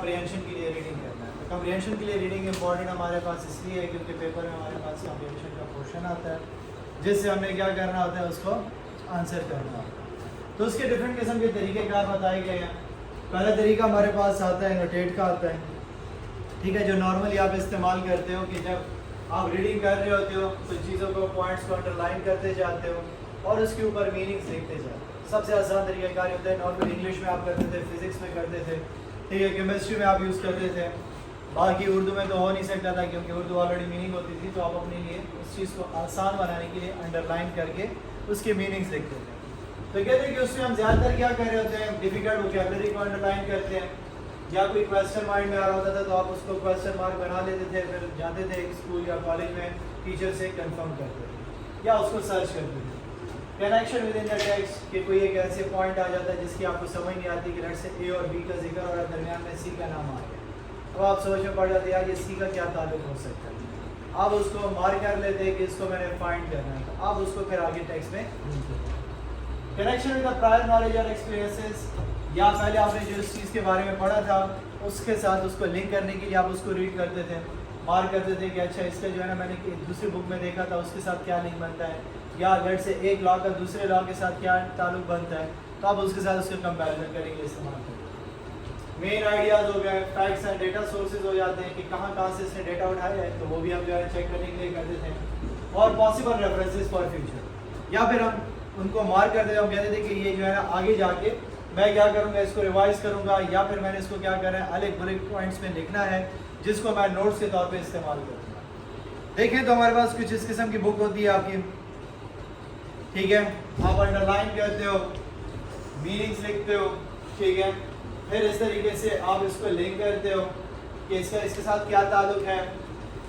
कम्प्रिहेंशन के लिए रीडिंग करना है। तो कम्प्रिहेंशन के लिए रीडिंग इंपॉर्टेंट हमारे पास इसलिए है क्योंकि पेपर में हमारे पास कम्प्रिहेंशन का पोर्शन आता है जिससे हमें क्या करना होता है, उसको आंसर करना होता है। तो उसके डिफरेंट किस्म के तरीक़ेकार बताए गए हैं। पहला तरीका हमारे पास आता है नोटेट का आता है, ठीक है, जो नॉर्मली आप इस्तेमाल करते हो कि जब आप रीडिंग कर रहे होते हो तो चीज़ों को पॉइंट्स को अंडरलाइन करते जाते हो और उसके ऊपर मीनिंग्स लिखते जाते हो। सबसे आसान तरीक़ाकार होता है, नॉर्मल इंग्लिश में आप करते थे, फिजिक्स में करते थे, ठीक है, केमिस्ट्री में आप यूज़ करते थे, बाकी उर्दू में तो हो नहीं सकता था क्योंकि उर्दू ऑलरेडी मीनिंग होती थी। तो आप अपने लिए उस चीज़ को आसान बनाने के लिए अंडरलाइन करके उसके मीनिंग्स लिखते थे। तो कहते हैं कि उसमें हम ज़्यादातर क्या कर रहे होते हैं, डिफ़िकल्ट वोकैबुलरी को अंडरलाइन करते हैं, या कोई क्वेश्चन माइंड में आ रहा होता था तो आप उसको क्वेश्चन मार्क बना लेते थे, फिर जाते थे स्कूल या कॉलेज में टीचर से कंफर्म करते थे या उसको सर्च करते थे। Connection with in the text कि कोई एक ऐसे पॉइंट आ जाता है जिसकी आपको समझ नहीं आती कि लेट्स से ए और बी का जिक्र और दरमियान में सी का नाम आ गया, तो आप सोच में पड़ जाते यार ये सी का क्या ताल्लुक हो सकता है। आप उसको मार्क कर लेते कि इसको मैंने फाइंड करना है, तो आप उसको फिर आगे टेक्स्ट में ढूंढते थे। Connection with the prior knowledge और एक्सपीरियंसेस, या पहले आपने जो इस चीज़ के बारे में पढ़ा था उसके साथ उसको लिंक करने के लिए आप उसको रीड करते थे, मार्क करते थे कि अच्छा इसका जो है ना मैंने दूसरी बुक में देखा था उसके साथ क्या लिंक बनता है, या लेट से एक लॉ का दूसरे लॉ के साथ क्या ताल्लुक बनता है, तो आप उसके साथ उसका कंपैरिजन करेंगे, इस्तेमाल करेंगे। मेन आइडियाज़ हो गए, फैक्ट्स एंड डेटा सोर्सेज हो जाते हैं कि कहाँ से इसने डेटा उठाया है, तो वो भी हम जो है चेक करने के लिए करते थे, और पॉसिबल रेफरेंसेस फॉर फ्यूचर, या फिर हम उनको मार्क करते थे, हम कहते थे कि ये जो है ना आगे जाके मैं क्या करूँगा, इसको रिवाइज करूँगा, या फिर मैंने इसको क्या करना है अलग बुलेट पॉइंट्स में लिखना है जिसको मैं नोट्स के तौर पे इस्तेमाल करूँगा। देखें तो हमारे पास कुछ इस किस्म की बुक होती है आपकी, ठीक है, आप अंडरलाइन करते हो, मीनिंग्स लिखते हो, ठीक है, फिर इस तरीके से आप इसको लिंक करते हो कि इसका इसके साथ क्या ताल्लुक है।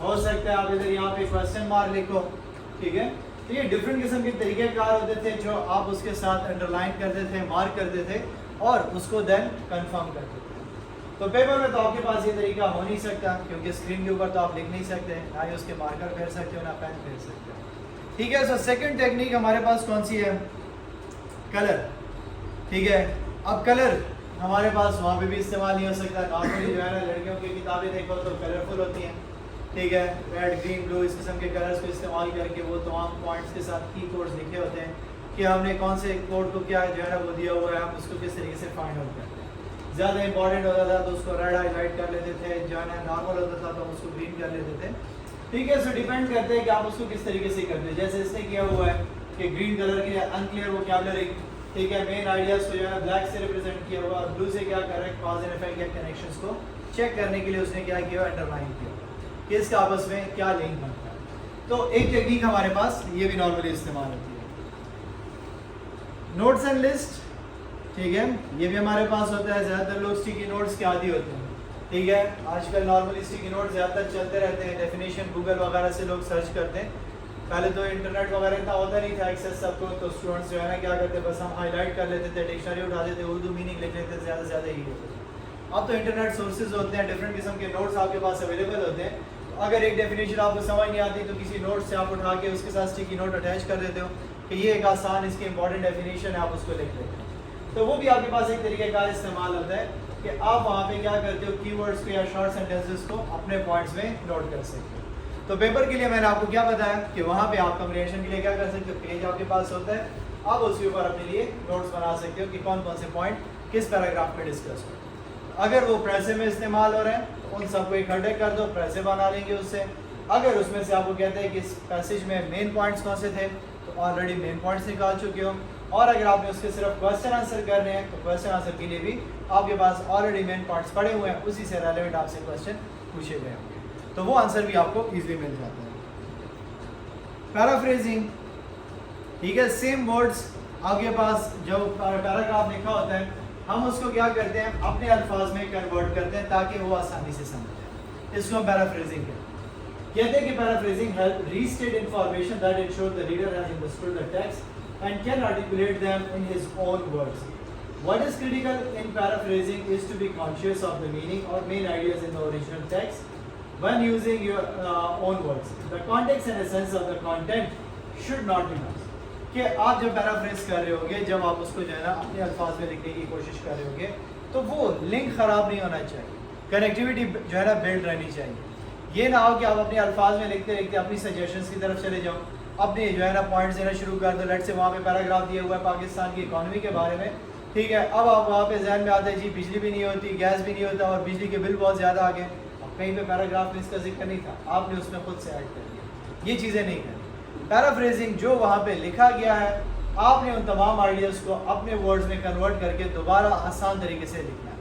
हो सकता है आप इधर यहाँ पे क्वेश्चन मार्क लिखो, ठीक है। तो ये डिफरेंट किस्म के तरीक़ेकार होते थे जो आप उसके साथ अंडरलाइन करते थे, मार्क करते थे और उसको देन कंफर्म करते थे। तो पेपर में तो आपके पास ये तरीका हो नहीं सकता क्योंकि स्क्रीन के ऊपर तो आप लिख नहीं सकते, ना ही उसके मार्कर फेर सकते हो ना पेन फेर सकते हो, ठीक है। सो सेकंड टेक्निक हमारे पास कौन सी है, कलर, ठीक है। अब कलर हमारे पास वहाँ पे भी इस्तेमाल नहीं हो सकता। नॉर्मली जो है ना लड़कियों की किताबें देखो तो कलरफुल होती हैं, ठीक है, रेड ग्रीन ब्लू इस किस्म के कलर्स को इस्तेमाल करके वो तमाम पॉइंट्स के साथ की कोड्स लिखे होते हैं कि हमने कौन से कोड को क्या जो है ना वो दिया हुआ है, हम उसको किस तरीके से फाइंड आउट करते हैं। ज़्यादा इंपॉर्टेंट होता था तो उसको रेड हाईलाइट कर लेते थे, जो है ना नॉर्मल होता था तो हम उसको ग्रीन कर लेते थे, ठीक है। सो डिपेंड करते हैं कि आप उसको किस तरीके से करते हैं। जैसे इसने किया हुआ है कि ग्रीन कलर के अनक्लियर वोकैबुलरी, ठीक है, मेन आइडियाज़ को जो है ना ब्लैक से रिप्रेजेंट किया हुआ, और ब्लू से क्या कर रहे हैं कॉज एंड इफेक्ट या कनेक्शंस को चेक करने के लिए उसने क्या किया, अंडरलाइन किया कि इसका आपस में क्या लिंक बनता है। तो एक टेक्निक हमारे पास ये भी नॉर्मली इस्तेमाल होती है। नोट्स एंड लिस्ट, ठीक है, ये भी हमारे पास होता है। ज़्यादातर लोग स्टिकी नोट्स के आदी होते हैं, ठीक है। आजकल नॉर्मली स्टिकी नोट्स ज़्यादातर चलते रहते हैं, डेफिनेशन गूगल वगैरह से लोग सर्च करते हैं। पहले तो इंटरनेट वगैरह इतना होता नहीं था एक्सेस सबको, तो स्टूडेंट्स जो है ना क्या करते, बस हम हाईलाइट कर लेते थे, डिक्शनरी उठा लेते, उर्दू मीनिंग लिख लेते, ज़्यादा से ज़्यादा यही होता था। अब तो इंटरनेट सोर्सेज होते हैं, डिफरेंट किस्म के नोट्स आपके पास अवेलेबल होते हैं। अगर एक डेफिनेशन आपको समझ नहीं आती तो किसी नोट से आप उठा के उसके साथ स्टिकी नोट अटैच कर देते हो कि ये एक आसान इसकी इंपॉर्टेंट डेफिनेशन है, आप उसको लिख लेते हो। तो वो भी आपके पास एक तरीक़ेकार इस्तेमाल होता है कि आप वहाँ पे क्या करते हो, कीवर्ड्स को या शॉर्ट सेंटेंसेस को अपने पॉइंट्स में नोट कर सकते हो। तो पेपर के लिए मैंने आपको क्या बताया कि वहाँ पे आप कम्प्रिहेंशन के लिए क्या कर सकते हो, पेज आपके पास होता है, आप उसके ऊपर अपने लिए नोट्स बना सकते हो कि कौन कौन से पॉइंट किस पैराग्राफ में डिस्कस हो। अगर वो प्रेसे में इस्तेमाल हो रहे हैं तो उन सबको इकट्ठे कर दो, प्रेसे बना लेंगे उससे। अगर उसमें से आपको कहते हैं कि इस पैसेज में मेन पॉइंट्स कौन से थे, तो ऑलरेडी मेन पॉइंट्स निकाल चुके हो। और अगर आपने उसके सिर्फ क्वेश्चन आंसर करने हैं तो क्वेश्चन आंसर के लिए भी आपके पास ऑलरेडी मेन पॉइंट्स पड़े हुए हैं, उसी से रेलेवेंट आपसे क्वेश्चन पूछे गए होंगे, तो वो आंसर भी आपको ईजिली मिल जाता है। पैराफ्रेजिंग, ठीक है, सेम वर्ड्स आपके पास जो पैराग्राफ लिखा होता है हम उसको क्या करते हैं, अपने अल्फाज में कन्वर्ट करते हैं ताकि वो आसानी से समझे। इसको हम पैराफ्रेजिंग कहते हैं कि paraphrasing help restate information that ensure the reader has understood the text and can articulate them in his own words. What is critical in paraphrasing is to be conscious of the meaning or main ideas in the original text when using your own words. The context and essence of the content should not be lost. कि आप जब paraphrase कर रहे होगे, जब आप उसको जो है ना अपने अल्फाज में लिखने की कोशिश कर रहे होगे, तो वो लिंक ख़राब नहीं होना चाहिए। कनेक्टिविटी जो है ना बिल्ड रहनी चाहिए। ये ना हो कि आप अपने अल्फाज में लिखते लिखते अपनी सजेशंस की तरफ चले जाओ, अपने जो है ना पॉइंट्स देना शुरू कर दो। लेट से वहाँ पे पैराग्राफ दिया हुआ है पाकिस्तान की इकॉनमी के बारे में, ठीक है। अब आप वहाँ पे जहन में आता है जी बिजली भी नहीं होती, गैस भी नहीं होता और बिजली के बिल बहुत ज़्यादा आ गए। अब कहीं पे पैराग्राफ में इसका जिक्र नहीं था, आपने उसमें खुद से ऐड कर दिया। ये चीज़ें नहीं करनी। पैराफ्रेजिंग जो वहाँ पे लिखा गया है, आपने उन तमाम आइडियाज़ को अपने वर्ड्स में कन्वर्ट करके दोबारा आसान तरीके से लिखना है,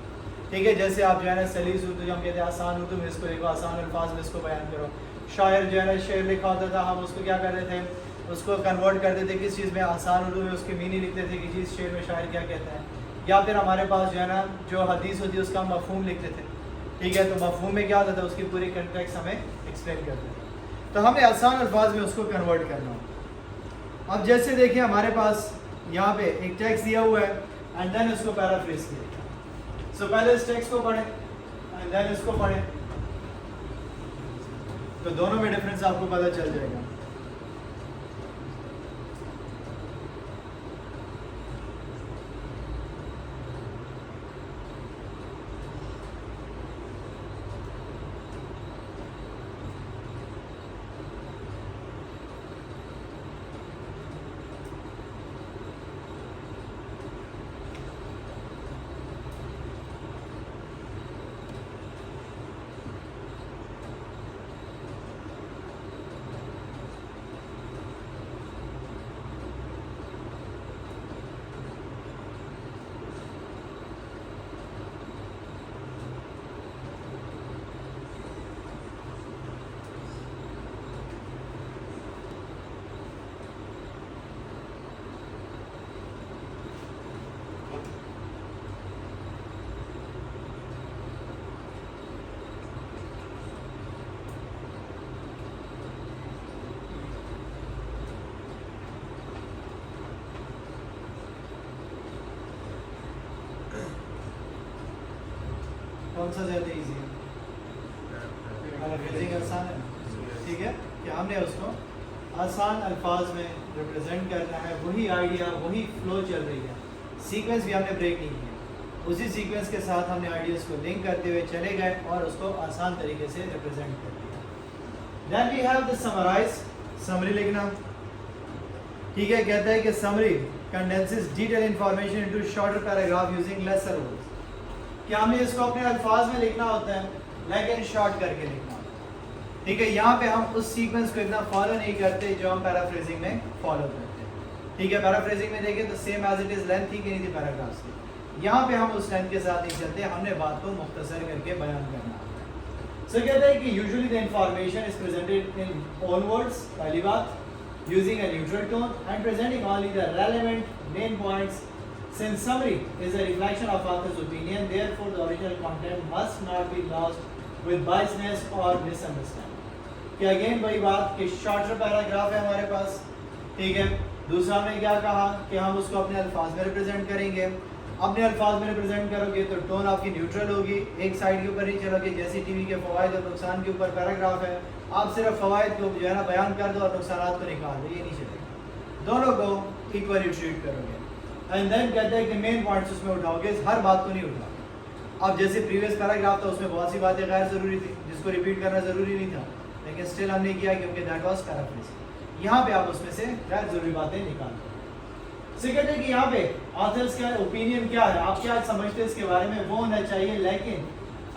ठीक है। जैसे आप जो है ना सलीस उर्दू, जो हम कहते हैं आसान उर्दू में इसको लिखो, आसान अल्फाज में इसको बयान करो। शायर जो है ना शेर लिखा होता था, हम उसको क्या करते थे, उसको कन्वर्ट करते थे किस चीज़ में, आसान उर्दू में उसकी मीनिंग लिखते थे कि जिस शेर में शायर क्या कहता है। या फिर हमारे पास जो है ना जो हदीस होती है उसका हम मफहूम लिखते थे, ठीक है। तो मफहूम में क्या होता था, उसकी पूरी कंटेक्स्ट हमें एक्सप्लेन करते थे। तो हमें आसान अल्फाज में उसको कन्वर्ट करना हो। अब जैसे देखिए हमारे पास यहाँ पे एक टेक्स्ट दिया हुआ है एंड देन उसको पैराफ्रेज किया। सो पहले इस टेक्स्ट को पढ़ें एंड देन इसको पढ़ें, तो दोनों में डिफरेंस आपको पता चल जाएगा। कौन सा ज़्यादा इजी है? पैराफ्रेजिंग आसान है, ठीक है। कि हमने उसको आसान अल्फाज में रिप्रेजेंट करना है, वही आइडिया वही फ्लो चल रही है, सीक्वेंस भी हमने ब्रेक नहीं किया, उसी सीक्वेंस के साथ हमने आइडियाज़ को लिंक करते हुए चले गए और उसको आसान तरीके से रिप्रेजेंट कर दिया। Then we have the summarise, summary लिखना, ठीक है। कहता है कि summary condenses detail information into shorter paragraph using lesser words, कि हमें इसको अपने अल्फाज में लिखना होता है लेकिन शॉर्ट करके लिखना होता है, ठीक है। यहाँ पे हम उस सीक्वेंस को इतना फॉलो नहीं करते जो हम पैराफ्रेजिंग में फॉलो करते हैं, ठीक है। पैराफ्रेजिंग में देखें तो same as it is length ही नहीं थी पैराग्राफ्स की, यहाँ पे हम उस लेंथ के साथ नहीं चलते, हमने बात को मुख्तसर करके बयान करना होता है। सो कहते हैं कि usually the information is presented in own words, पहली बात, using a neutral tone and presenting only the relevant main points. Since summary is a reflection of author's opinion, therefore the original content must not be lost with biasness or misunderstanding. कि again वही बात कि shorter paragraph है हमारे पास, ठीक है। दूसरा हमने क्या कहा कि हम उसको अपने अल्फाज में रिप्रेजेंट करेंगे। अपने अल्फाज में रिप्रेजेंट करोगे तो टोन आपकी न्यूट्रल होगी, एक साइड के ऊपर नहीं चलोगे। जैसे टीवी के फ़वाइद और नुकसान के ऊपर पैराग्राफ है, आप सिर्फ फ़वाइद को जो है ना बयान कर दो और नुकसान को निकाल दो, ये नहीं चलेगा, दोनों को इक्वली ट्रीट करोगे। एंड देन कहते हैं कि मेन पॉइंट्स उसमें उठाओगे, हर बात को नहीं उठाओगे। अब जैसे प्रीवियस पैराग्राफ था उसमें बहुत सी बातें गैर ज़रूरी थी जिसको रिपीट करना ज़रूरी नहीं था, लेकिन स्टिल हमने किया क्योंकि दैट वाज पैराफ्रेज। यहाँ पे आप उसमें से गैर ज़रूरी बातें निकाल दो। से कहते हैं कि यहाँ पे ऑथर्स का ओपिनियन क्या है, आप क्या समझते हैं इसके बारे में, वो होना चाहिए, लेकिन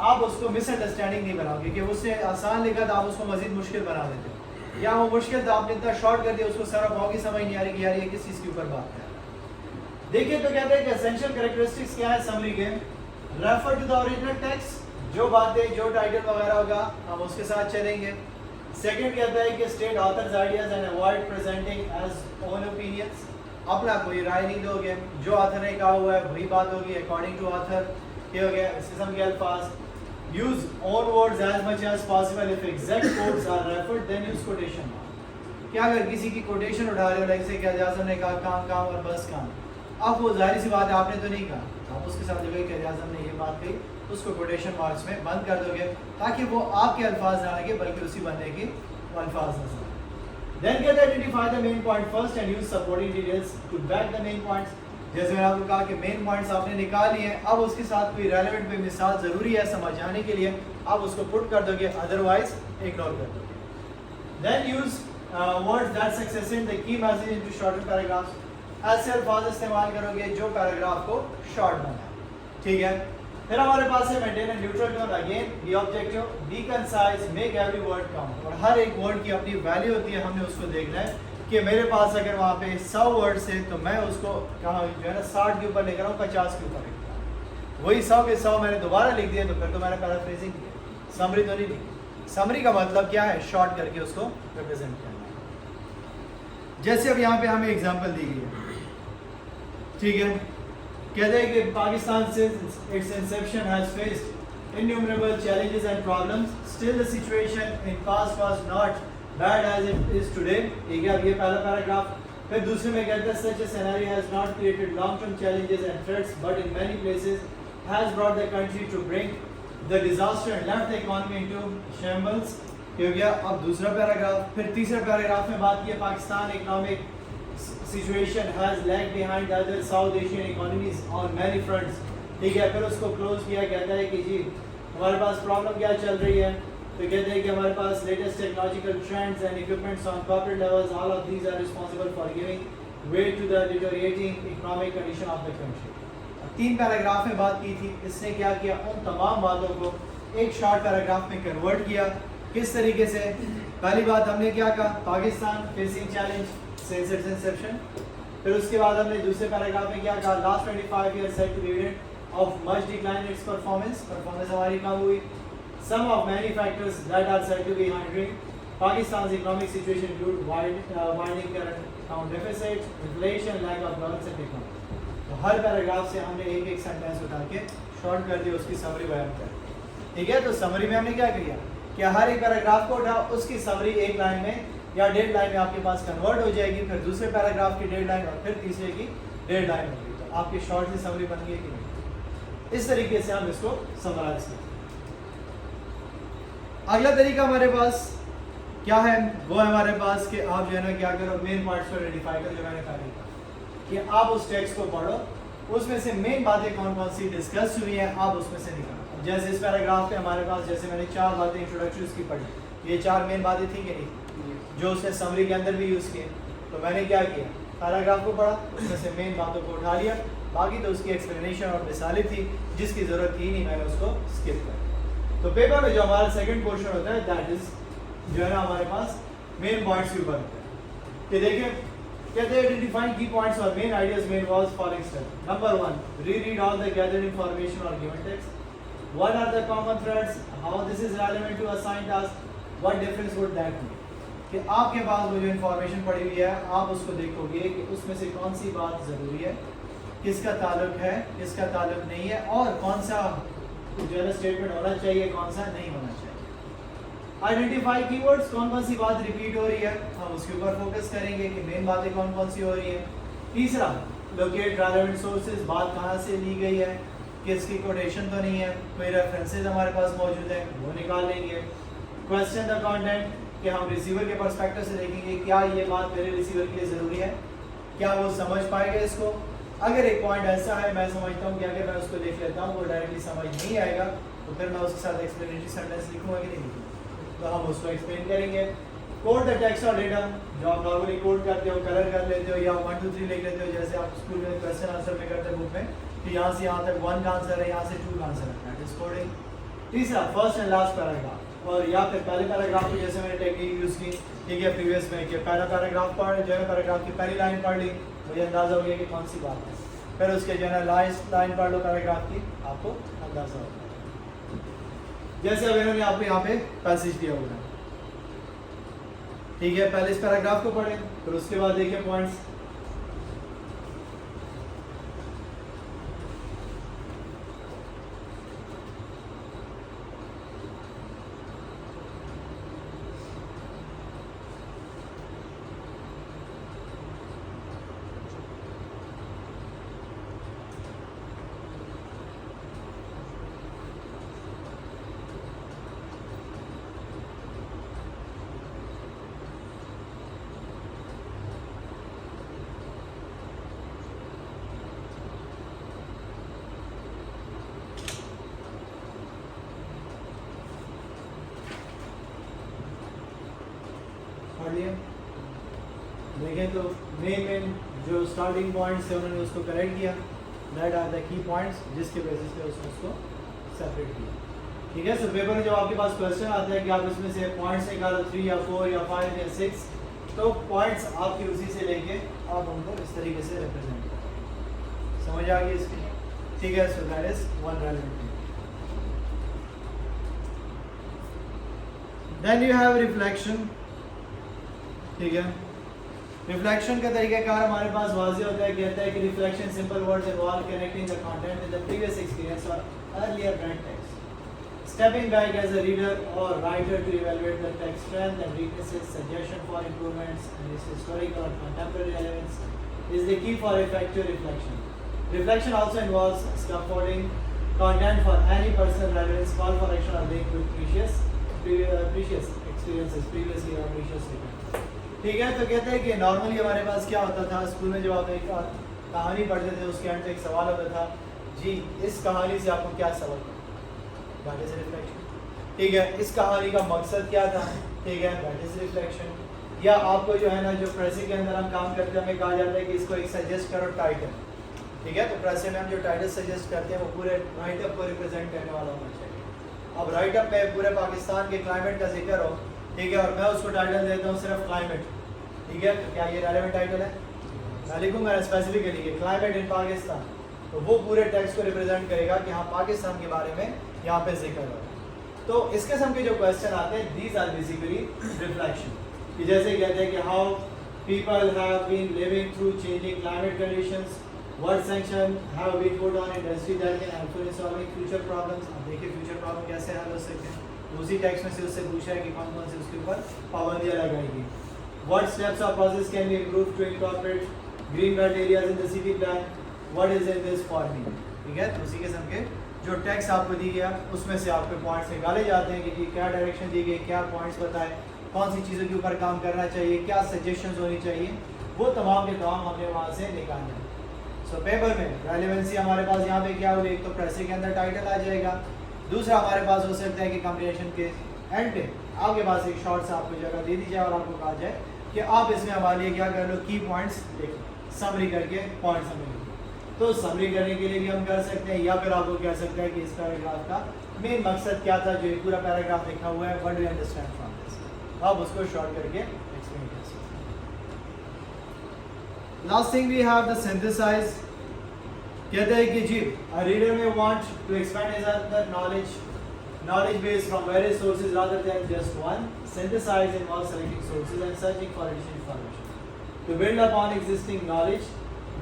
आप उसको मिसअंडरस्टैंडिंग नहीं बनाओगे कि उसने आसान लिखा था आप उसको मजीद मुश्किल बना देते, या वो मुश्किल था आपने इतना शॉर्ट कर दिया उसको सर भाव की समझ नहीं आ रही कि यार ये किस चीज़ के ऊपर बात है। देखिए तो कहते हैं कि एसेंशियल कैरेक्टरिस्टिक्स क्या है समरी के, refer to the original text, जो बातें जो टाइटल वगैरह होगा हम उसके साथ चलेंगे। सेकंड कहता है कि state authors ideas and avoid presenting as own opinions, अपना कोई राय नहीं दोगे, जो ऑथर ने कहा हुआ है वही बात होगी अकॉर्डिंग टू ऑथर। ये हो गया किस्म के अल्फाज। Use own words as much as possible, if exact quotes are referred then use quotation mark. क्या अगर किसी की कोटेशन उठा रहे हो लाइक से क्या आज़म ने कहा काम काम और बस काम, अब वो जाहिर सी बात है आपने तो नहीं कहा, आप उसके साथ जो कि आज़म ने ये बात कही उसको कोटेशन मार्क्स में बंद कर दोगे ताकि वो आपके अल्फाज ना लगे बल्कि उसी बंदे के अल्फाज नजर आए। Then get identify the main point first and use supporting details to back the main points. जैसे मैंने आपको कहा कि मेन पॉइंट्स आपने निकाल लिए हैं, अब उसके साथ कोई रेलेवेंट कोई मिसाल ज़रूरी है समझाने के लिए, आप उसको पुट कर दोगे, अदरवाइज इग्नोर कर दोगे। Then use words that successive the key message into shorter paragraphs, ऐसे अल्फाज इस्तेमाल करोगे जो पैराग्राफ को शॉर्ट बनाए, ठीक है। फिर हमारे पास है maintain a neutral tone, again B objective, B concise, make every word count, और हर एक वर्ड की अपनी वैल्यू होती है, हमने उसको देखना है कि मेरे पास अगर वहाँ पे 100 वर्ड्स है तो मैं उसको कहाँ जो है ना 60 के ऊपर लेकर आऊँ, 50 के ऊपर लेकर आऊँ। वही 100 के 100 मैंने दोबारा लिख दिया तो फिर तो मैंने पैराफ्रेजिंग किया, समरी तो नहीं लिखी। समरी का मतलब क्या है, शॉर्ट करके उसको रिप्रेजेंट करना। जैसे अब यहाँ पे हमें एग्जाम्पल दी गई है, ठीक है, कहते हैं कि पाकिस्तान से its inception has faced innumerable challenges and problems, still the situation in past was not bad as it is today, ठीक है। अब ये पहला पैराग्राफ, फिर दूसरे में कहता है such a scenario has not created long-term challenges and threats, but in many places has brought the country to brink the disaster and left the economy into shambles, हो गया। अब दूसरा पैराग्राफ, फिर तीसरे पैराग्राफ में बात की है Pakistan economic situation has lagged behind the other South Asian economies on many fronts, ठीक है। फिर उसको क्लोज किया, कहता है कि जी हमारे पास प्रॉब्लम क्या चल रही है, तो कहते हैं कि हमारे पास latest technological trends and equipments on corporate levels, all of these are responsible for giving way to the deteriorating economic condition of the country. 3 paragraph में बात की थी, इसने क्या किया, उन तमाम बातों को एक शॉर्ट पैराग्राफ में कन्वर्ट किया। किस तरीके से, पहली बात हमने क्या कहा, Pakistan facing challenge since its inception, फिर उसके बाद हमने दूसरे पैराग्राफ में क्या कहा, last 25 years said to be evident of much decline in its performance हमारी कम हुई। Some of many factors that are said to be hindering Pakistan's economic situation include widening current account deficit, inflation, lack of balance and economy। तो हर paragraph से हमने एक एक sentence उठा के शॉर्ट कर दिया, उसकी समरी बयान कर, ठीक है। तो समरी में हमने क्या किया कि हर एक पैराग्राफ को उठा, उसकी समरी एक लाइन में या 1.5 लाइन में आपके पास कन्वर्ट हो जाएगी, फिर दूसरे पैराग्राफ की 1.5 लाइन और फिर तीसरे की 1.5 लाइन होगी, तो आपकी शॉर्ट सी समरी बन गई कि नहीं। इस तरीके से हम इसको समराइज करते हैं। अगला तरीका हमारे पास क्या है, वो है हमारे पास कि आप जो है ना क्या करो, मेन पॉइंट्स को आइडेंटिफाई कर, जो मैंने कहा कि आप उस टेक्स्ट को पढ़ो, उसमें से मेन बातें कौन कौन सी डिस्कस हुई हैं आप उसमें से निकालो। जैसे इस पैराग्राफ पे हमारे पास, जैसे मैंने 4 बातें इंट्रोडक्शन उसकी पढ़ी, ये 4 मेन बातें थी कि नहीं, जो उसने समरी के अंदर भी यूज़ किए। तो मैंने क्या किया, पैराग्राफ को पढ़ा, उसमें से मेन बातों को उठा लिया, बाकी तो उसकी एक्सप्लेनेशन और मिसालें थी जिसकी ज़रूरत थी नहीं, मैंने उसको स्किप कर। तो पेपर में जो हमारा सेकंड पोर्शन होता है, दैट इज जो है ना हमारे पास मेन पॉइंट्स के ऊपर होता है कि देखिए, कहते हैं आइडेंटिफाइंग की पॉइंट्स और main ideas main was following step. Number 1, read all the gathered information और given text, what are the common threads, how this is relevant to assign task, what difference would that be. कि आपके पास वो जो information पड़ी हुई है, आप उसको देखोगे कि उसमें से कौन सी बात ज़रूरी है, किसका ताल्लुक है, किसका ताल्लुक नहीं है, और कौन सा जो है स्टेटमेंट होना चाहिए, कौन सा नहीं होना चाहिए। आइडेंटिफाई कीवर्ड्स, कौन कौन सी बात रिपीट हो रही है, हम उसके ऊपर फोकस करेंगे कि मेन बातें कौन कौन सी हो रही है। तीसरा, लोकेट रेलेवेंट सोर्सेज, बात कहाँ से ली गई है, किसकी कोटेशन तो नहीं है, कोई रेफरेंसेज हमारे पास मौजूद है, वो निकाल लेंगे। क्वेश्चन द कंटेंट, कि हम रिसीवर के पर्सपेक्टिव से देखेंगे क्या ये बात मेरे रिसीवर के लिए ज़रूरी है, क्या वो समझ पाएगा इसको। अगर एक पॉइंट ऐसा है, मैं समझता हूँ कि अगर मैं उसको देख लेता हूँ वो डायरेक्टली समझ नहीं आएगा, तो फिर मैं उसके साथ एक्सप्लेनेटरी सेंटेंस लिखूँगा कि नहीं लिखूँगा, तो हम उसको एक्सप्लेन करेंगे। कोड द टेक्स्ट और डेटा, जो आप नॉर्मली कोड करते हो, कलर कर लेते हो या 1 2 3 लिख लेते हो, जैसे आप स्कूल में क्वेश्चन आंसर में करते हैं बुक में, कि यहाँ से यहाँ तक 1 का आंसर है, यहाँ से 2 का आंसर है, दैट इज कोडिंग। तीसरा, फर्स्ट एंड लास्ट पैराग्राफ, और या फिर पहले पैराग्राफ में जैसे मैंने टेक्निक यूज़ की, ठीक है, प्रीवियस में, कि पहला पैराग्राफ पढ़, जो है पैराग्राफ की पहली लाइन पढ़ ली, मुझे अंदाज़ा हो गया कि कौन सी बात है, फिर उसके जो है लास्ट लाइन पढ़ लो पैराग्राफ की, आपको अंदाजा होगा। जैसे अब इन्होंने आपको यहाँ पे पैसेज दिया हुआ है, ठीक है, पहले इस पैराग्राफ को पढ़ें, फिर उसके बाद देखिए पॉइंट्स। पढ़ लिया। देखें तो मेन जो स्टार्टिंग पॉइंट्स थे उन्होंने उसको करेक्ट किया। That are the key points जिसके बेसिस पे उसने उसको सेपरेट किया। ठीक है, सो पेपर में जब आपके पास क्वेश्चन आता है कि आप इसमें से पॉइंट्स निकालो 3 या 4 या 5 या 6, तो पॉइंट्स आपकी उसी से लेके आप उनको इस तरीके से रिप्रेजेंट करें। समझ आ गई इसकी? ठीक है, so that is one relevant. Then you have reflection. ठीक है, रिफ्लेक्शन का तरीकाकार हमारे पास वाज़ेह होता है। कहता है कि reflection simple words involve connecting the content with the previous experience और earlier read text, stepping back as a reader or writer to evaluate the text strength and weaknesses, suggestion for improvements, and its historical or contemporary relevance is the key for effective reflection. Reflection also involves scaffolding content for any personal relevance, call for action, or link with previous experiences, previously or previously. ठीक है, तो कहते हैं कि normally हमारे पास क्या होता था स्कूल में, जब आप एक कहानी पढ़ते थे उसके अंत एक सवाल होता था, जी इस कहानी से आपको क्या सबक है? That is reflection. ठीक है, इस कहानी का मकसद क्या था? ठीक है, दैट इज रिफ्लेक्शन। या आपको जो है ना, जो प्रेसे के अंदर हम काम करते हैं, हमें कहा जाता है कि इसको एक सजेस्ट करो टाइटल। ठीक है, तो प्रेसे में हम जो टाइटल सजेस्ट करते हैं वो पूरे राइटअप को रिप्रेजेंट करने वाला होना चाहिए। अब राइटअप में पूरे पाकिस्तान के क्लाइमेट का जिक्र हो, ठीक है, और मैं उसको टाइटल देता हूँ सिर्फ क्लाइमेट। ठीक है, तो क्या ये रेलेवेंट टाइटल है? मैं लिखूंगा स्पेसिफिकली कि क्लाइमेट इन पाकिस्तान, तो वो पूरे टेक्स्ट को रिप्रेजेंट करेगा कि हाँ पाकिस्तान के बारे में यहाँ पे जिक्र हो। तो इस किस्म के जो क्वेश्चन आते हैं, दीज आर बेसिकली रिफ्लेक्शन, कि जैसे कहते हैं कि how people have been living through changing climate conditions, what sanction have been put on industry that can help in solving future problems. अब देखिए फ्यूचर प्रॉब्लम कैसे हल हो सकते हैं, उसी टेक्स्ट में से उससे पूछा है कि कौन कौन से उसके ऊपर पाबंदियाँ लगाएगी। व्हाट स्टेप्स और process can be improved to incorporate green belt areas in the city plan, what is in this for me. ठीक है, तो उसी किस्म के जो टेक्स्ट आपको दी गया उसमें से आपके पॉइंट्स निकाले जाते हैं कि जी क्या डायरेक्शन दी गई, क्या पॉइंट्स बताए, कौन सी चीज़ों के ऊपर काम करना चाहिए, क्या सजेशंस होनी चाहिए, वो तमाम के तमाम हमने वहाँ से निकालना है। सो पेपर में रेलेवेंसी हमारे पास यहाँ पे क्या होगी, एक तो प्रेसे के अंदर टाइटल आ जाएगा, दूसरा हमारे पास हो सकता है कि कम्प्रीहेंशन के एंड पे आपके पास एक शॉर्ट सा आपको जगह दे दी जाए और आपको कहा जाए कि आप इसमें हमारे लिए क्या कर लो, की पॉइंट्स लिखो, समरी करके पॉइंट्स हमें लिखो। तो समरी करने के लिए भी हम कर सकते हैं, या फिर आपको कह सकते हैं कि इस पैराग्राफ का मेन मकसद क्या था, जो ये पूरा पैराग्राफ लिखा हुआ है, what do you understand from this, आप उसको शॉर्ट करके एक्सप्लेन कर सकते हैं। Last thing we have the synthesise. कहते हैं कि जी a reader may want to expand his other knowledge base from various sources rather than just one. Synthesize involves selecting sources and searching for additional information. To build upon existing knowledge,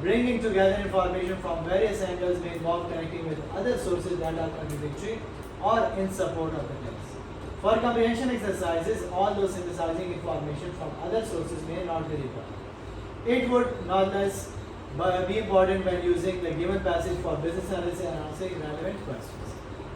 bringing together information from various angles may involve connecting with other sources that are contradictory or in support of the text. For comprehension exercises, although synthesizing information from other sources may not be required, it would nonetheless be important when using the given passage for business analysis and answering relevant questions.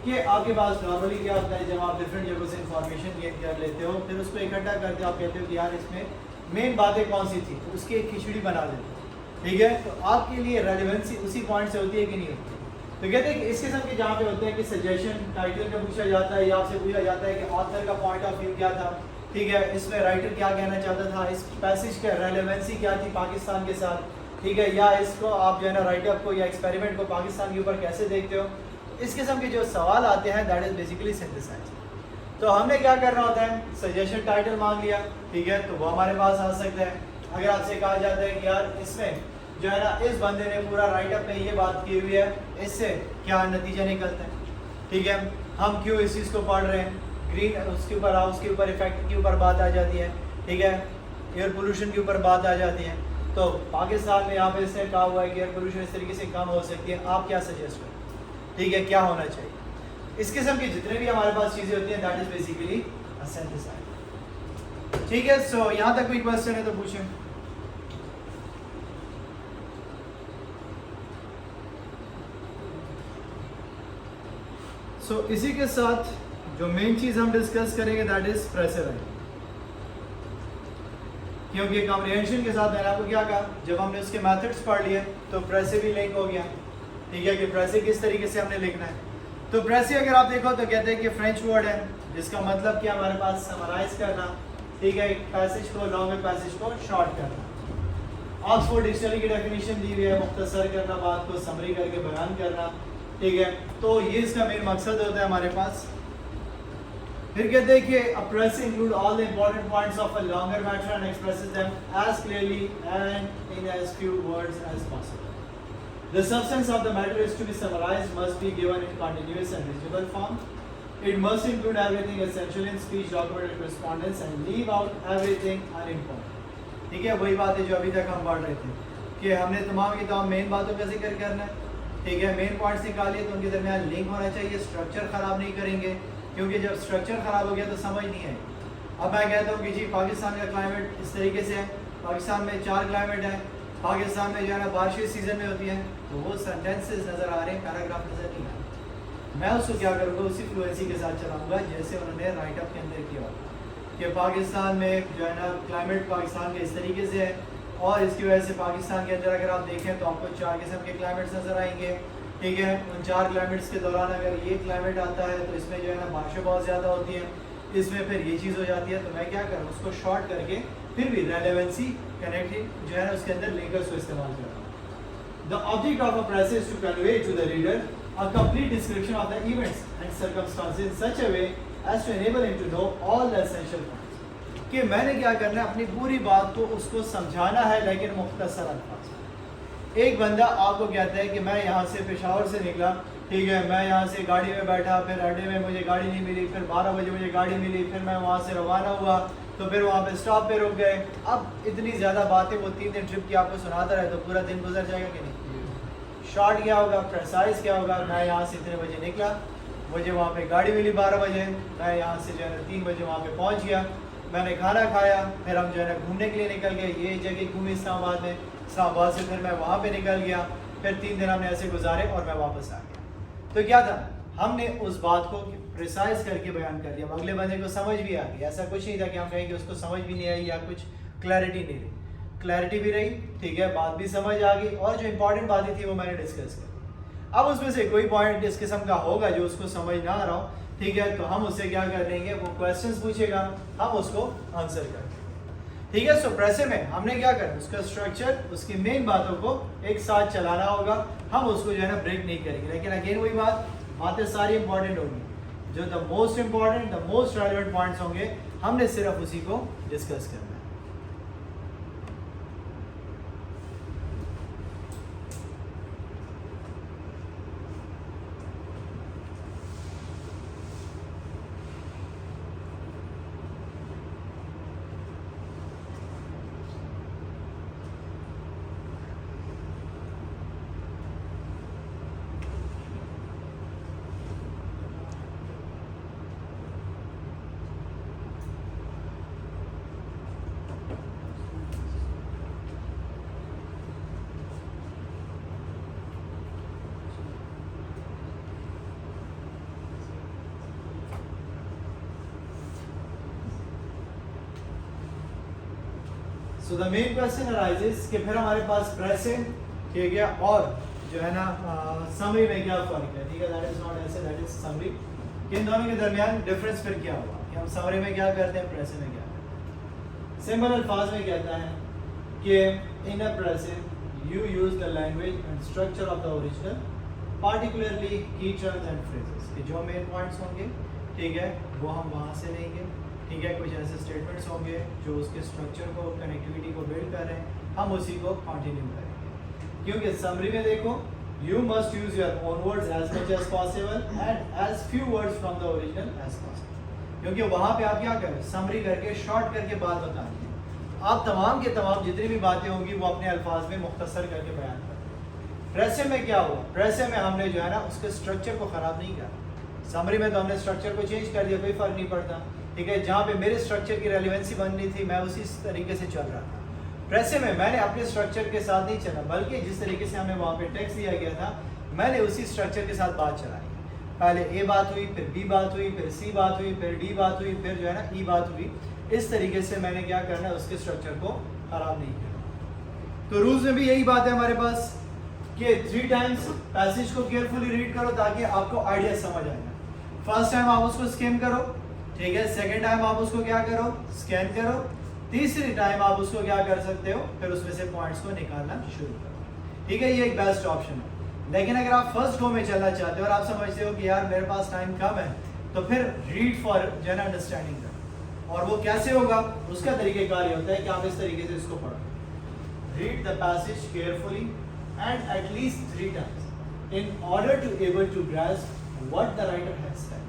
कि आपके पास normally क्या होता है, जब आप different जगहों से information gain कर लेते हो, फिर उसको इकट्ठा करते हो, आप कहते हो कि यार इसमें मेन बातें कौन सी थी, तो उसकी एक खिचड़ी बना देते हो। ठीक है, तो आपके लिए रेलेवेंसी उसी पॉइंट से होती है कि नहीं होती। तो कहते हैं कि इस किस्म के जहाँ पे होते हैं कि सजेशन टाइटल का पूछा जाता है, या आपसे पूछा जाता है कि ऑथर का पॉइंट ऑफ व्यू क्या था, ठीक है, इसमें राइटर क्या कहना चाहता था, इस पैसेज का रेलेवेंसी क्या थी पाकिस्तान के साथ, ठीक है, या इसको आप जो है ना राइटअप को या एक्सपेरिमेंट को पाकिस्तान के ऊपर कैसे देखते हो। इस किस्म के जो सवाल आते हैं दैट इज बेसिकली सिंथेसाइज। तो हमने क्या करना होता है, सजेशन टाइटल मांग लिया, ठीक है, तो वो हमारे पास आ सकता है। अगर आपसे कहा जाता है कि यार इसमें जो है ना इस बंदे ने पूरा राइटअप में ये बात की हुई है, इससे क्या नतीजा निकलता है, ठीक है, हम क्यों इस चीज़ को पढ़ रहे हैं, ग्रीन उसके ऊपर हाउस के ऊपर इफेक्ट के ऊपर बात आ जाती है, ठीक है, एयर पोल्यूशन के ऊपर बात आ जाती है। तो पाकिस्तान में यहाँ पे इसने कहा हुआ है कि एयर पोल्यूशन इस तरीके से कम हो सकती है, आप क्या सजेस्ट करें, ठीक है, क्या होना चाहिए। इस किस्म की जितने भी हमारे पास चीज़ें होती हैं that is basically a synthesise. ठीक है, सो यहाँ तक कोई क्वेश्चन है तो पूछें। सो इसी के साथ जो मेन चीज़ हम डिस्कस करेंगे दैट इज प्रेशर राइटिंग, क्योंकि कॉम्प्रिहेंशन के साथ मैंने आपको क्या कहा, जब हमने उसके मेथड्स पढ़ लिए तो प्रेसे भी लिंक हो गया, ठीक है, कि प्रेसे किस तरीके से हमने लिखना है। तो प्रेसे अगर आप देखो तो कहते हैं कि फ्रेंच वर्ड है जिसका मतलब क्या हमारे पास समराइज करना, ठीक है, एक पैसेज को, लॉन्ग पैसेज को शॉर्ट करना। ऑक्सफोर्ड डिक्शनरी की डेफिनेशन दी हुई है, मुख्तसर करना, बात को समरी करके बयान करना, ठीक है। तो ये इसका मेन मकसद होता है हमारे पास। फिर कहते हैं कि a press include all the important points of a longer matter and expresses them as clearly and in as few words as possible. The substance of the matter is to be summarized must be given in continuous and reasonable form. It must include everything essential in speech, document and correspondence and leave out everything unimportant. ठीक है, वही बात है जो अभी तक हम पढ़ रहे थे कि हमने तमाम की तमाम मेन बातों का जिक्र करना है, ठीक है। मेन पॉइंट्स निकालिए तो उनके दरमियान लिंक होना चाहिए, स्ट्रक्चर ख़राब नहीं करेंगे, क्योंकि जब स्ट्रक्चर ख़राब हो गया तो समझ नहीं आएगी। अब मैं कहता हूँ कि जी पाकिस्तान का क्लाइमेट इस तरीके से है, पाकिस्तान में 4 क्लाइमेट है, पाकिस्तान में जो है ना बारिशें सीज़न में होती हैं, तो वो सेंटेंसेस नज़र आ रहे हैं, पैराग्राफ नज़र नहीं आ रहे। मैं उसको क्या करूँगा, उसी फ्लुएंसी के साथ चलाऊँगा जैसे उन्होंने राइटअप के अंदर किया होगा कि पाकिस्तान में जो है ना क्लाइमेट पाकिस्तान के इस तरीके से है, और इसकी वजह से पाकिस्तान के अंदर अगर आप देखें तो आपको 4 किस्म के क्लाइमेट्स नज़र आएंगे, ठीक है। उन 4 क्लाइमेट्स के दौरान अगर ये क्लाइमेट आता है तो इसमें जो है ना बारिशें बहुत ज़्यादा होती हैं, इसमें फिर ये चीज़ हो जाती है। तो मैं क्या करूँ, उसको शॉर्ट करके फिर भी रेलेवेंसी कनेक्टिंग जो है ना उसके अंदर लिंकर्स को इस्तेमाल करना। The object of a precis is to convey to the reader a complete description of the events and circumstances in such a way as to enable him to know all the essential points. कि मैंने क्या करना है, अपनी पूरी बात को उसको समझाना है लेकिन मुख्तसर अल्फाज में। एक बंदा आपको कहता है कि मैं यहाँ से पेशावर से निकला, ठीक है, मैं यहाँ से गाड़ी में बैठा, फिर अड्डे में मुझे गाड़ी नहीं मिली, फिर 12 बजे मुझे गाड़ी मिली, फिर मैं वहाँ से रवाना हुआ, तो फिर वहाँ पे स्टॉप पे रुक गए। अब इतनी ज़्यादा बातें वो 3 दिन ट्रिप की आपको सुनाता रहे तो पूरा दिन गुजर जाएगा कि नहीं। शॉर्ट क्या होगा, प्रेसाइज क्या होगा, मैं यहाँ से इतने बजे निकला, मुझे वहाँ पे गाड़ी मिली 12 बजे, मैं यहाँ से जो है ना 3 बजे वहाँ पे पहुँच गया, मैंने खाना खाया, फिर हम जो है ना घूमने के लिए निकल गए, ये जगह घूमी इस्लामाबाद में, इस्लामाबाद से फिर मैं वहाँ पे निकल गया, फिर 3 दिन हमने ऐसे गुजारे और मैं वापस आ गया। तो क्या था, हमने उस बात को प्रिसाइज करके बयान कर दिया, अगले बंदे को समझ भी आ गई। ऐसा कुछ नहीं था कि हम कहें कि उसको समझ भी नहीं आई या कुछ क्लैरिटी नहीं रही, क्लैरिटी भी रही, ठीक है, बात भी समझ आ गई, और जो इंपॉर्टेंट बातें थी वो मैंने डिस्कस की। अब उसमें से कोई पॉइंट इस किस्म का होगा जो उसको समझ ना आ रहा हो, ठीक है, तो हम उससे क्या कर लेंगे, वो क्वेश्चंस पूछेगा, हम उसको आंसर करेंगे, ठीक है। सो प्रेसे में हमने क्या करना, उसका स्ट्रक्चर, उसकी मेन बातों को एक साथ चलाना होगा, हम उसको जो है ना ब्रेक नहीं करेंगे। लेकिन अगेन वही बात, बातें सारी इंपॉर्टेंट होंगी, जो the most important, the most relevant points होंगे, हमने सिर्फ उसी को डिस्कस करना है। So the main question arises कि फिर हमारे पास प्रेजेंट ठीक है और जो है ना समरी में क्या फर्क है, ठीक है, दैट इज नॉट ऐसे, दैट इज समरी। इन दोनों के दरमियान डिफरेंस फिर क्या हुआ कि हम समरी में क्या करते हैं, प्रेजेंट में क्या करते हैं। सिंपल अल्फाज में कहता है कि in a present you use the language and structure of the original, particularly key terms and phrases, कि जो मेन पॉइंट्स होंगे, ठीक है, वो हम वहाँ से लेंगे, ठीक है। कुछ ऐसे स्टेटमेंट्स होंगे जो उसके स्ट्रक्चर को, कनेक्टिविटी को बिल्ड कर रहे हैं, हम उसी को कंटिन्यू करेंगे। क्योंकि समरी में देखो, you must use your own words as much as possible and as few words from the original as possible. क्योंकि वहाँ पे आप क्या करें, समरी करके, शॉर्ट करके बात बतानी है। आप तमाम के तमाम जितनी भी बातें होंगी वो अपने अल्फाज में मुख्तसर करके बयान करें। प्रेसे में क्या हुआ, प्रेसे में हमने जो है ना उसके स्ट्रक्चर को ख़राब नहीं किया। समरी में तो हमने स्ट्रक्चर को चेंज कर दिया, कोई फ़र्क नहीं पड़ता, ठीक है। जहाँ पे मेरे स्ट्रक्चर की रेलिवेंसी बननी थी मैं उसी तरीके से चल रहा था। प्रेसे में मैंने अपने स्ट्रक्चर के साथ नहीं चला, बल्कि जिस तरीके से हमें वहाँ पे टेक्स्ट दिया गया था मैंने उसी स्ट्रक्चर के साथ बात चलाई। पहले ए बात हुई, फिर बी बात हुई, फिर सी बात हुई, फिर डी बात हुई, फिर जो है ना ई बात हुई। इस तरीके से मैंने क्या करना है, उसके स्ट्रक्चर को ख़राब नहीं किया। तो रूल्स में भी यही बात है हमारे पास कि 3 टाइम्स पैसेज को केयरफुली रीड करो ताकि आपको आइडिया समझ आए। फर्स्ट टाइम आप उसको स्किम करो, ठीक है, सेकंड टाइम आप उसको क्या करो, स्कैन करो, तीसरी टाइम आप उसको क्या कर सकते हो, फिर उसमें से पॉइंट्स को निकालना शुरू करो। ठीक है, ये एक बेस्ट ऑप्शन है। लेकिन अगर आप फर्स्ट गो में चलना चाहते हो और आप समझते हो कि यार मेरे पास टाइम कम है, तो फिर रीड फॉर जनरल अंडरस्टैंडिंग करो। और वो कैसे होगा, उसका तरीकेकार ये होता है कि आप इस तरीके से इसको पढ़ो, read the passage carefully and at least 3 times in order to able to grasp what the writer has said.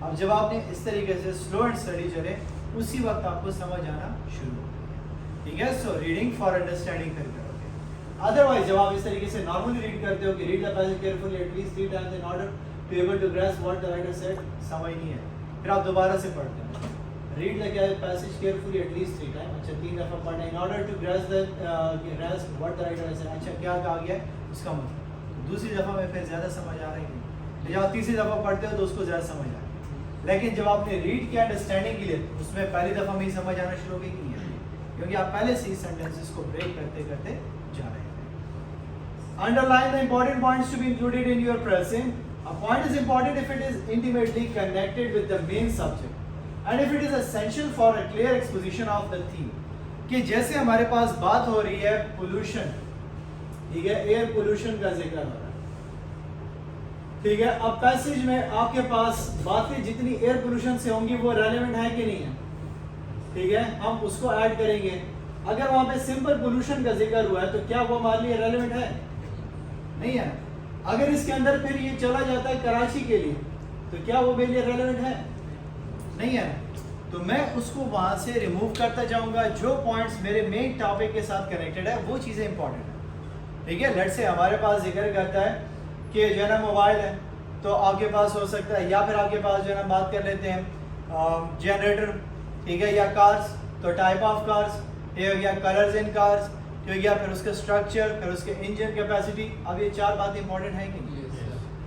अब जब आपने इस तरीके से स्लो एंड स्टडी चले, उसी वक्त आपको समझ आना शुरू हो। ठीक है, सो रीडिंग फॉर अंडरस्टैंडिंग कर करोगे। अदरवाइज जब आप इस तरीके से नॉर्मली रीड करते हो कि read the passage carefully at least 3 times in order to able to grasp what the writer said, समझ नहीं है, फिर आप दोबारा से पढ़ते हैं, read the passage carefully at least 3 time, अच्छा 3 दफा पढ़ना, in order to grasp what the writer has said, अच्छा क्या कहा गया उसका मतलब, दूसरी दफा में फिर ज्यादा समझ आ रही है। जब आप तीसरी दफा पढ़ते हो तो उसको ज्यादा समझ आ रही है। लेकिन जब आपने रीड किया अंडरस्टैंडिंग के लिए, उसमें पहली दफा में ही समझ आना शुरू हो गई नहीं है, क्योंकि आप पहले से ही सेंटेंसेस को ब्रेक करते करते जा रहे हैं। Underline the important points to be included in your present. A point is important if it is intimately connected with the main subject and if it is essential for a clear exposition of the theme. कि जैसे हमारे पास बात हो रही है pollution, ठीक है, air pollution का जिक्र हो रहा है, ठीक है, अब पैसेज में आपके पास बातें जितनी एयर पोल्यूशन से होंगी वो रेलेवेंट है कि नहीं है, ठीक है, हम उसको ऐड करेंगे। अगर वहां पे सिंपल पोल्यूशन का जिक्र हुआ है तो क्या वो हमारे लिए रेलेवेंट है, नहीं है। अगर इसके अंदर फिर ये चला जाता है कराची के लिए, तो क्या वो मेरे लिए रेलेवेंट है, नहीं है। तो मैं उसको वहां से रिमूव करता जाऊंगा, जो पॉइंट्स मेरे मेन टॉपिक के साथ कनेक्टेड है वो चीजें इंपॉर्टेंट है। ठीक है, लेट से हमारे पास जिक्र करता है कि जो है ना मोबाइल है, तो आपके पास हो सकता है, या फिर आपके पास जो है ना बात कर लेते हैं जनरेटर, ठीक है, या कार्स, तो टाइप ऑफ कार्स, ये हो गया कलर्स इन कार्स, ये हो गया फिर उसका स्ट्रक्चर, फिर उसके इंजन कैपेसिटी। अब ये 4 बातें इंपॉर्टेंट हैं कि नहीं?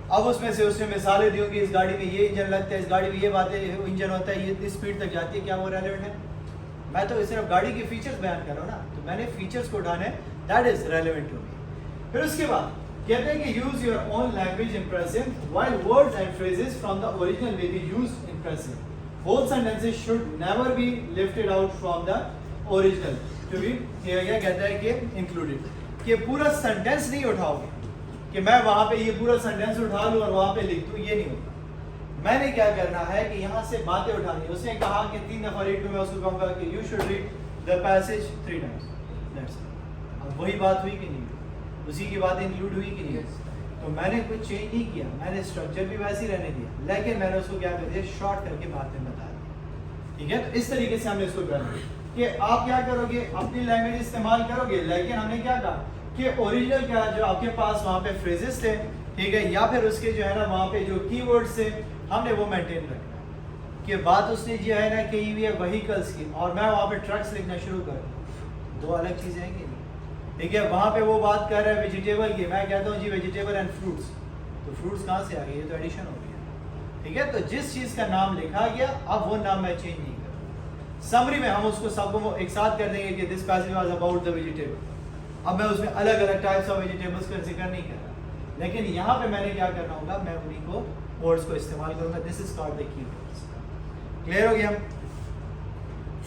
अब उसमें से उसने मिसालें दी होंगी, इस गाड़ी में ये इंजन लगता है, इस गाड़ी में ये बातें इंजन होता है, ये इतनी स्पीड तक जाती है, क्या वो रेलेवेंट है? मैं तो सिर्फ गाड़ी के फीचर्स बयान कर रहा हूँ ना, तो मैंने फीचर्स को उठाने, that is relevant to me. फिर उसके बाद कहते हैं कि use your own language in present while words and phrases from the original may be used in present. Both sentences should never be lifted out from the original to be, क्या कहता है कि इंक्लूडेड, कि पूरा sentence नहीं उठाओगे कि मैं वहां पे ये पूरा सेंटेंस उठा लूं और वहां पे लिख दूं, ये नहीं होता। मैंने क्या करना है कि यहाँ से बातें उठानी है। उसने कहा कि 3 दफा रीड करूं, मैं उसको कहूंगा कि you should read the passage 3 times, that's it. अब वही बात हुई कि नहीं, उसी की बात इंक्लूड हुई कि नहीं? तो मैंने कुछ चेंज नहीं किया, मैंने स्ट्रक्चर भी वैसे ही रहने दिया, लेकिन मैंने उसको क्या कर दिया, शॉर्ट करके बातें बता दी। ठीक है, तो इस तरीके से हमने इसको करना कि आप क्या करोगे, अपनी लैंग्वेज इस्तेमाल करोगे, लेकिन हमने क्या कहा कि ओरिजिनल क्या जो आपके पास वहाँ पे फ्रेजेस थे, ठीक है, या फिर उसके जो है ना वहाँ पे जो कीवर्ड्स थे, हमने वो मेंटेन रखना है। कि बात उसने जो है ना कही हुई है व्हीकल्स की, और मैं वहाँ पे ट्रक्स लिखना शुरू करूँ, 2 अलग चीज़ें हैं कि नहीं? ठीक है, वहाँ पे वो बात कर रहा है वेजिटेबल की, मैं कहता हूँ जी वेजिटेबल एंड फ्रूट्स, तो फ्रूट्स कहाँ से आ गए, ये तो एडिशन हो गया। ठीक है, तो जिस चीज़ का नाम लिखा गया, अब वो नाम मैं चेंज नहीं करूँ। समरी में हम उसको सबको एक साथ कर देंगे कि this passage was about the vegetable. अब मैं उसमें अलग अलग टाइप्स ऑफ वेजिटेबल्स का जिक्र नहीं कर रहा, लेकिन यहाँ पे मैंने क्या करना होगा, मैं उन्हीं को वर्ड्स को इस्तेमाल करूंगा। This is called the keywords. Clear हो गया?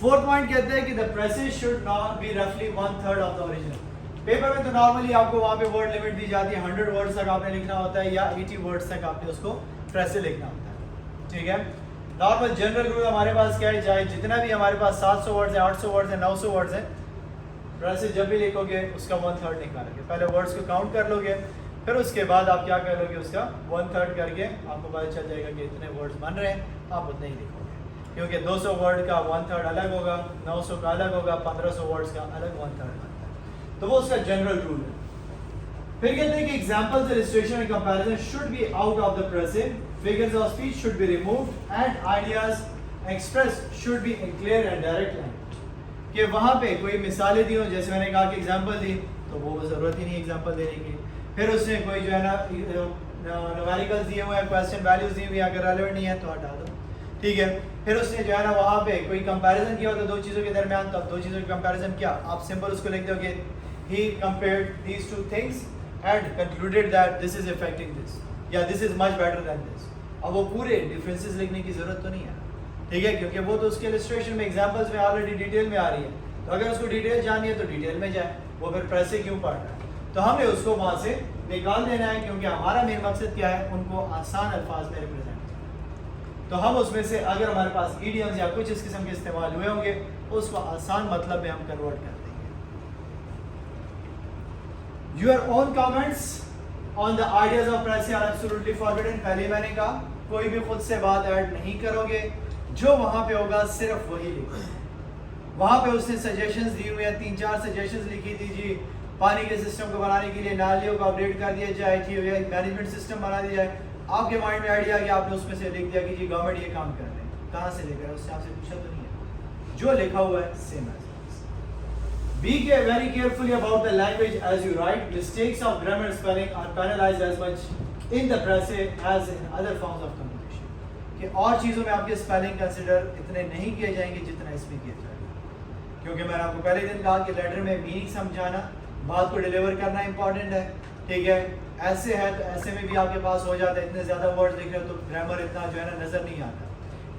4th पॉइंट कहते हैं कि the passage should not be रफली 1/3 ऑफ द ओरिजिनल। पेपर में तो नॉर्मली आपको वहाँ पे वर्ड लिमिट दी जाती है, 100 वर्ड्स तक आपने लिखना होता है, या 80 वर्ड्स तक आपने उसको प्रेस से लिखना होता है। ठीक है, नॉर्मल जनरल रूल हमारे पास क्या है, चाहे जितना भी हमारे पास 700 वर्ड्स है, 800 वर्ड्स है, 900 वर्ड्स है, प्रेस जब भी लिखोगे उसका 1/3 निकालोगे, पहले वर्ड्स को काउंट कर लोगे, फिर उसके बाद आप क्या कर लोगे, उसका 1/3 करके आपको पता चल जाएगा कि इतने वर्ड्स बन रहे हैं, आप उतने ही लिखोगे। क्योंकि 200 वर्ड का 1/3 अलग होगा, 900 का अलग होगा, 1500 वर्ड्स का अलग 1/3 बनता है, तो वो उसका जनरल रूल है। फिर कहते हैं कि examples, illustration and comparison should be out of the present, figures of speech should be removed and ideas expressed should be in clear and direct language. कि वहाँ पे कोई मिसालें दी हो, जैसे मैंने कहा कि एग्जांपल दी, तो वो ज़रूरत ही नहीं एग्जांपल देने की। फिर उसने कोई जो है ना न्यूमेरिकल्स दिए हुए हैं, क्वेश्चन वैल्यूज दी हुई है, अगर रेलेवेंट नहीं है तो हटा दो। ठीक है, फिर उसने जो है ना वहाँ पे कोई कंपैरिजन किया होता है 2 चीज़ों के दरमियान, तो अब 2 चीज़ों के कंपैरिजन क्या, आप सिंपल उसको लिख दोगे, he compared these 2 things and concluded that this is affecting this, या this is much better than this. अब वो पूरे डिफरेंसेस लिखने की जरूरत तो नहीं है। ठीक है, क्योंकि वो तो उसके इलस्ट्रेशन में एग्जांपल्स में ऑलरेडी डिटेल में आ रही है। तो अगर उसको डिटेल जाननी है तो डिटेल में जाए, वो फिर पैसे क्यों पढ़ रहा है। तो हमने उसको वहाँ से निकाल देना है, क्योंकि हमारा मेन मकसद क्या है, उनको आसान अल्फाज में रिप्रेजेंट करना। तो हम उसमें से अगर हमारे पास इडियम्स या कुछ इस किस्म के इस्तेमाल हुए होंगे उसको आसान मतलब में हम कन्वर्ट कर देंगे। Your own comments on the ideas of pricing are absolutely forbidden. पहले मैंने कहा कोई भी खुद से बात ऐड नहीं करोगे, जो वहां पे होगा सिर्फ वही लिखो। वहां पे उसने सजेशंस दी हुई है, 3-4 सजेशंस लिखी थी जी, पानी के सिस्टम को बनाने के लिए नालियों को अपडेट कर दिया जाए, ठीक है, मैनेजमेंट सिस्टम बना दिया जाए। आपके माइंड में आइडिया आ गया, आपने उसमें से लिख दिया कि जी गवर्नमेंट ये काम कर रहे हैं, कहाँ से लेकर उससे आपसे पूछा तो नहीं है, जो लिखा हुआ है same as. Be very carefully about the language as you write. Mistakes of grammar and spelling are penalized as much in the press as in other forms of communication. कि और चीज़ों में आपके स्पेलिंग कंसिडर इतने नहीं किए जाएंगे जितना इसमें किया जाएगा, क्योंकि मैंने आपको पहले दिन कहा कि लेटर में मीनिंग समझाना, बात को डिलीवर करना इंपॉर्टेंट है, ठीक है। ऐसे है तो ऐसे में भी आपके पास हो जाता है, इतने ज़्यादा वर्ड लिख रहे हो तो ग्रामर इतना जो है ना नज़र नहीं आता।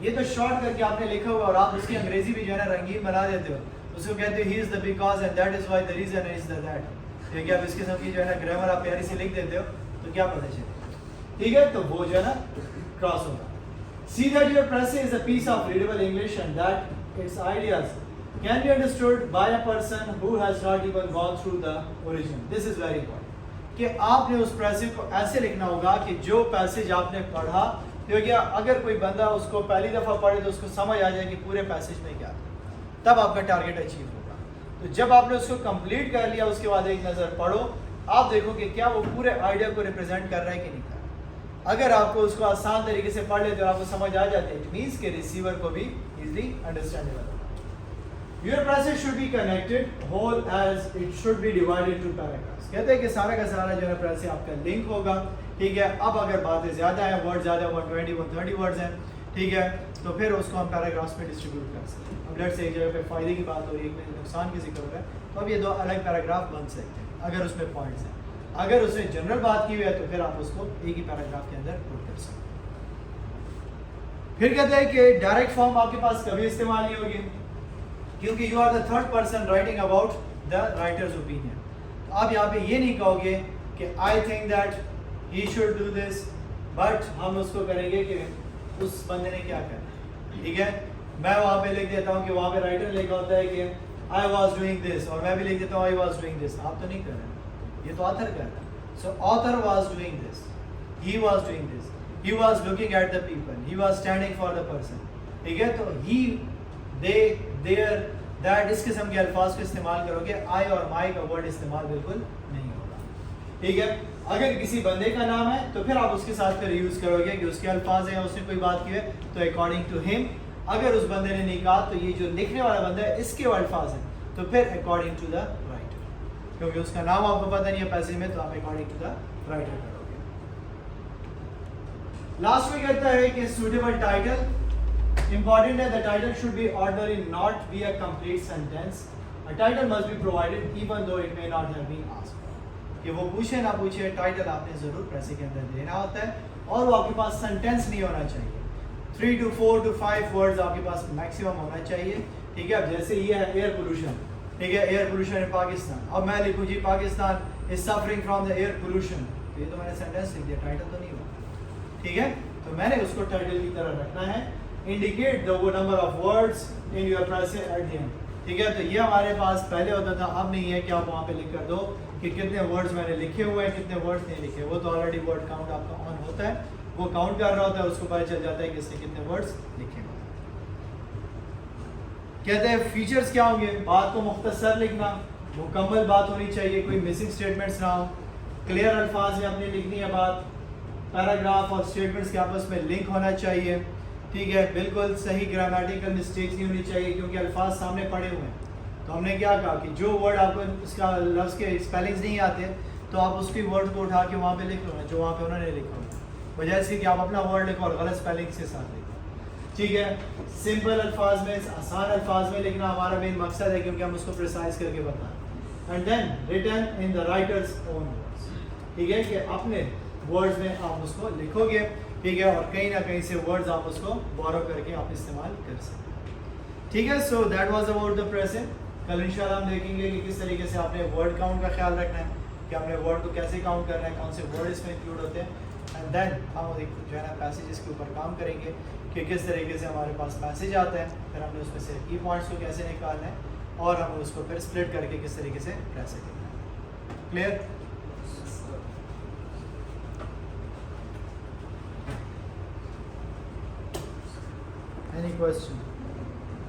ये तो शॉर्ट करके आपने लिखा हुआ और आप उसकी अंग्रेजी भी जो है ना रंगीन बना देते हो, उसको कहते हो he is the because and that is why the reason is the that, ठीक है। अब इसके साथ जो है ना ग्रामर आप प्यारी से लिख देते हो तो क्या पता चले, ठीक है। तो वो जो है ना क्रॉस होगा। See that your precis is a piece of readable English and that its ideas can be understood by a person who has not even gone through the origin. This is very important कि आपने उस passage को ऐसे लिखना होगा कि जो passage आपने पढ़ा, क्योंकि अगर कोई बंदा उसको पहली दफ़ा पढ़े तो उसको समझ आ जाए कि पूरे पैसेज में क्या था, तब आपका टारगेट अचीव होगा। तो जब आपने उसको कंप्लीट कर लिया उसके बाद एक नज़र पढ़ो, आप देखो कि क्या वो पूरे आइडिया को रिप्रेजेंट कर रहा है कि नहीं कर रहा। अगर आपको उसको आसान तरीके से पढ़ लेते और आपको समझ आ जाते हैं, इट मीन्स के रिसीवर को भी इजीली अंडरस्टैंडेबल होगा। Your passage should be connected whole as it should be divided to paragraphs. कहते हैं कि सारा का सारा जो है पैसेज आपका लिंक होगा, ठीक है। अब अगर बातें ज़्यादा हैं, वर्ड ज़्यादा 120-130 वर्ड्स हैं, ठीक है, तो फिर उसको हम पैराग्राफ्स में डिस्ट्रीब्यूट कर सकते हैं। अब लेट्स से एक जगह पे फ़ायदे की बात हो रही है, एक में नुकसान की जिक्र हो रहा है, तो अब ये दो अलग पैराग्राफ बन सकते हैं अगर उसमें पॉइंट्स हैं। अगर उसने जनरल बात की हुई है तो फिर आप उसको एक ही पैराग्राफ के अंदर पुट कर सकते हैं। फिर कहते हैं कि डायरेक्ट फॉर्म आपके पास कभी इस्तेमाल नहीं होगी, क्योंकि you are the third person writing about the writer's opinion. तो आप यहाँ पे ये नहीं कहोगे कि I think that he should do this, but हम उसको करेंगे कि उस बंदे ने क्या करना, ठीक है। मैं वहाँ पे लिख देता हूँ कि वहाँ पे राइटर लिखा होता है कि आई वॉज डूइंग दिस, और मैं भी लिख देता हूँ आई वॉज डूइंग दिस। आप तो नहीं कर रहे, ये तो ऑथर कर रहा है। सो author was doing this, he was doing this, he was looking at the people, he was standing for the person, ठीक है। तो ही, दे, देयर, दैट, इस किस्म के अल्फाज को इस्तेमाल करोगे, आई और माई का वर्ड इस्तेमाल बिल्कुल नहीं होगा, ठीक है। अगर किसी बंदे का नाम है तो फिर आप उसके साथ फिर यूज़ करोगे कि उसके अल्फाज हैं, उसने कोई बात की है तो अकॉर्डिंग टू हिम। अगर उस बंदे ने नहीं कहा तो ये जो लिखने वाला बंदा है इसके अल्फाज हैं तो फिर अकॉर्डिंग टू द राइटर, क्योंकि उसका नाम आपको पता नहीं है पैसेज में, तो आप अकॉर्डिंग टू द राइटर करोगे। लास्ट में कहता है कि सूटेबल टाइटल इंपॉर्टेंट है। The title should be ordinary, not be a complete sentence. A title must be provided even though it may not have been asked. कि वो पूछे ना पूछे, टाइटल आपने ज़रूर पैसे के अंदर देना होता है, और वो आपके पास सेंटेंस नहीं होना चाहिए। 3 to 4 to 5 वर्ड्स आपके पास मैक्सिमम होना चाहिए, ठीक है। अब जैसे ये है एयर पोल्यूशन, ठीक है, एयर पोल्यूशन इन पाकिस्तान। अब मैं लिखूँ जी Pakistan is suffering from the air pollution, तो ये तो मैंने सेंटेंस लिख दिया, टाइटल तो नहीं हुआ, ठीक है। तो मैंने उसको टाइटल की तरह रखना है। Indicate the number of words in your passage at the end, ठीक है। तो ये हमारे पास पहले होता था, अब नहीं है कि आप वहाँ पे लिख कर दो कि कितने वर्ड्स मैंने लिखे हुए हैं, कितने वर्ड्स नहीं लिखे। वो तो ऑलरेडी वर्ड काउंट आपका ऑन होता है, वो काउंट कर रहा होता है, उसको पता चल जाता है कि इसने कितने वर्ड्स लिखे हुए। कहते हैं फीचर्स क्या होंगे, बात को मुख्तसर लिखना, मुकम्मल बात होनी चाहिए, कोई मिसिंग स्टेटमेंट्स ना हो, क्लियर अल्फाज में अपनी लिखनी है बात, पैराग्राफ और स्टेटमेंट्स के आपस में लिंक होना चाहिए, ठीक है। बिल्कुल सही ग्रामेटिकल मिस्टेक्स नहीं होनी चाहिए, क्योंकि अल्फाज सामने पड़े हुए हैं। तो हमने क्या कहा कि जो वर्ड आपको इसका लफ्ज़ के स्पेलिंग्स नहीं आते तो आप उसकी वर्ड को उठा के वहाँ पे लिख लो, जो वहाँ पे उन्होंने लिखा हो, वजह इसकी कि आप अपना वर्ड लिखो और गलत स्पेलिंग के साथ लिखो, ठीक है। सिंपल अल्फाज में, आसान अल्फाज में लिखना हमारा मेन मकसद है, क्योंकि हम उसको प्रिसाइज करके बताएं। And then written in the writer's own words, ठीक है, कि अपने वर्ड्स में आप उसको लिखोगे। ठीक है, और कहीं ना कहीं से वर्ड्स आप उसको बोरो करके आप इस्तेमाल कर सकते हैं, ठीक है। So that was about the present. कल इंशाल्लाह हम देखेंगे कि किस तरीके से आपने वर्ड काउंट का ख्याल रखना है, कि हमने वर्ड को कैसे काउंट करना है, कौन से वर्ड इसमें इंक्लूड होते हैं, एंड देन हम जो है ना पैसेजेस के ऊपर काम करेंगे कि किस तरीके से हमारे पास पैसेज आता है, फिर हमने उसमें से की पॉइंट्स को कैसे निकालना है और हम उसको फिर स्प्लिट करके किस तरीके से कैसे करना है। क्लियर? Any question?